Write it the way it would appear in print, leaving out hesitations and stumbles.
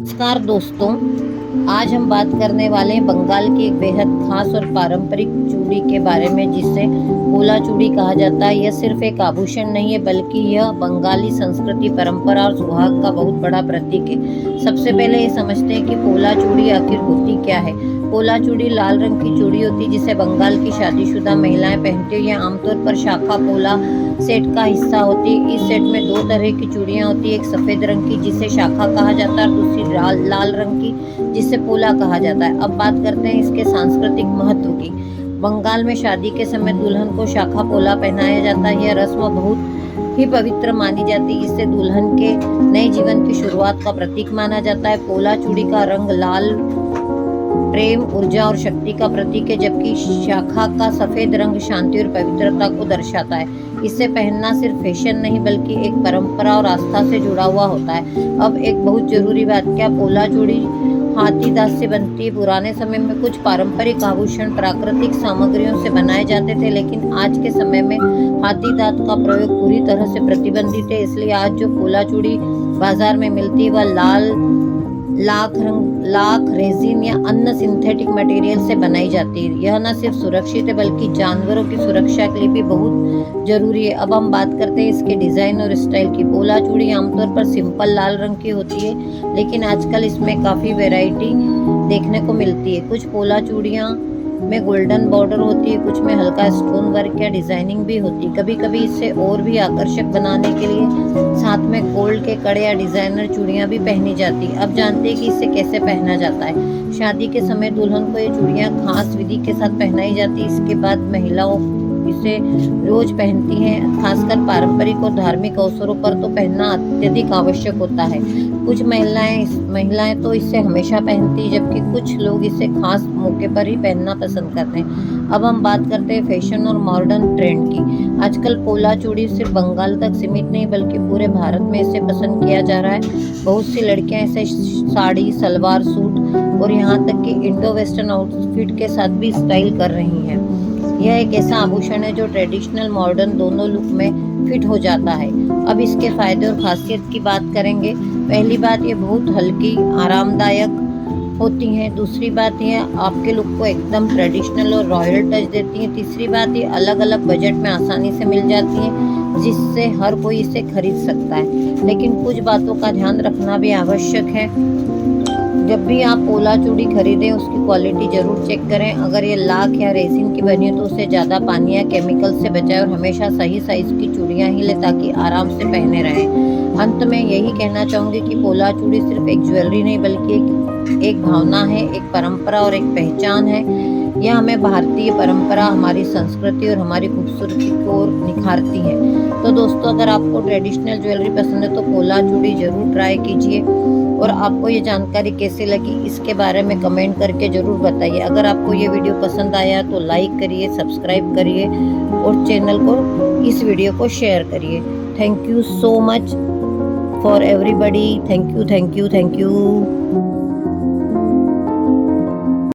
नमस्कार दोस्तों, आज हम बात करने वाले हैं बंगाल की एक बेहद खास और पारंपरिक चूड़ी के बारे में जिसे पोला चूड़ी कहा जाता है। यह सिर्फ एक आभूषण नहीं है बल्कि यह बंगाली संस्कृति, परंपरा और सुहाग का बहुत बड़ा प्रतीक है। सबसे पहले ये समझते हैं कि पोला चूड़ी आखिर होती क्या है। पोला चूड़ी लाल रंग की चूड़ी होती है जिसे बंगाल की शादीशुदा महिलाएं पहनती हैं। यह आमतौर पर शाखा पोला सेट का हिस्सा होती है। इस सेट में दो तरह की चूड़ियां होती है, एक सफेद रंग की जिसे शाखा कहा जाता है और दूसरी लाल रंग की जिसे पोला कहा जाता है। अब बात करते हैं इसके सांस्कृतिक महत्व की। बंगाल में शादी के समय दुल्हन को शाखा पोला पहनाया जाता है। यह रस्म बहुत ही पवित्र मानी जाती है। इससे दुल्हन के नए जीवन की शुरुआत का प्रतीक माना जाता है। पोला चूड़ी का रंग लाल प्रेम, ऊर्जा और शक्ति का प्रतीक है, जबकि शाखा का सफेद रंग शांति और पवित्रता को दर्शाता है। इसे पहनना सिर्फ फैशन नहीं बल्कि एक परंपरा और आस्था से जुड़ा हुआ होता है। अब एक बहुत जरूरी बात, क्या पोला चूड़ी हाथी दांत से बनती है? पुराने समय में कुछ पारंपरिक आभूषण प्राकृतिक सामग्रियों से बनाए जाते थे, लेकिन आज के समय में हाथी दांत का प्रयोग पूरी तरह से प्रतिबंधित है। इसलिए आज जो पोला चूड़ी बाजार में मिलती है वह लाख रेजिन या अन्य सिंथेटिक मटेरियल से बनाई जाती है। यह न सिर्फ सुरक्षित है बल्कि जानवरों की सुरक्षा के लिए भी बहुत जरूरी है। अब हम बात करते हैं इसके डिजाइन और स्टाइल की। पोला चूड़ी आमतौर पर सिंपल लाल रंग की होती है, लेकिन आजकल इसमें काफी वैरायटी देखने को मिलती है। कुछ पोला चूड़ियाँ में गोल्डन बॉर्डर होती है, कुछ में हल्का स्टोन वर्क या डिजाइनिंग भी होती है। कभी कभी इसे और भी आकर्षक बनाने के लिए साथ में गोल्ड के कड़े या डिजाइनर चूड़ियां भी पहनी जाती है। अब जानते हैं कि इसे कैसे पहना जाता है। शादी के समय दुल्हन को ये चूड़ियां खास विधि के साथ पहनाई जाती है। इसके बाद महिलाओं इसे रोज पहनती हैं। खासकर पारंपरिक और धार्मिक अवसरों पर तो पहनना अत्यधिक आवश्यक होता है। कुछ महिलाएं तो इसे हमेशा पहनती है, जबकि कुछ लोग इसे खास मौके पर ही पहनना पसंद करते हैं। अब हम बात करते हैं फैशन और मॉडर्न ट्रेंड की। आजकल पोला चूड़ी सिर्फ बंगाल तक सीमित नहीं बल्कि पूरे भारत में इसे पसंद किया जा रहा है। बहुत सी लड़कियां इसे साड़ी, सलवार सूट और यहाँ तक कि इंडो वेस्टर्न आउटफिट के साथ भी स्टाइल कर रही हैं। यह एक ऐसा आभूषण है जो ट्रेडिशनल मॉडर्न दोनों लुक में फिट हो जाता है। अब इसके फायदे और खासियत की बात करेंगे। पहली बात, ये बहुत हल्की, आरामदायक होती हैं। दूसरी बात, ये आपके लुक को एकदम ट्रेडिशनल और रॉयल टच देती हैं। तीसरी बात, ये अलग अलग बजट में आसानी से मिल जाती हैं, जिससे हर कोई इसे खरीद सकता है। लेकिन कुछ बातों का ध्यान रखना भी आवश्यक है। जब भी आप पोला चूड़ी खरीदें उसकी क्वालिटी जरूर चेक करें। अगर ये लाख या रेजिन की बनी है तो उसे ज़्यादा पानी या केमिकल से बचाएं और हमेशा सही साइज की चूड़ियाँ ही लें ताकि आराम से पहने रहें। अंत में यही कहना चाहूँगी कि पोला चूड़ी सिर्फ एक ज्वेलरी नहीं बल्कि एक भावना है, एक परंपरा और एक पहचान है। यह हमें भारतीय परंपरा, हमारी संस्कृति और हमारी खूबसूरती को निखारती है। तो दोस्तों, अगर आपको ट्रेडिशनल ज्वेलरी पसंद है तो पोला चूड़ी जरूर ट्राई कीजिए। और आपको ये जानकारी कैसी लगी इसके बारे में कमेंट करके ज़रूर बताइए। अगर आपको ये वीडियो पसंद आया तो लाइक करिए, सब्सक्राइब करिए और चैनल को, इस वीडियो को शेयर करिए। Thank you so much for everybody. Thank you.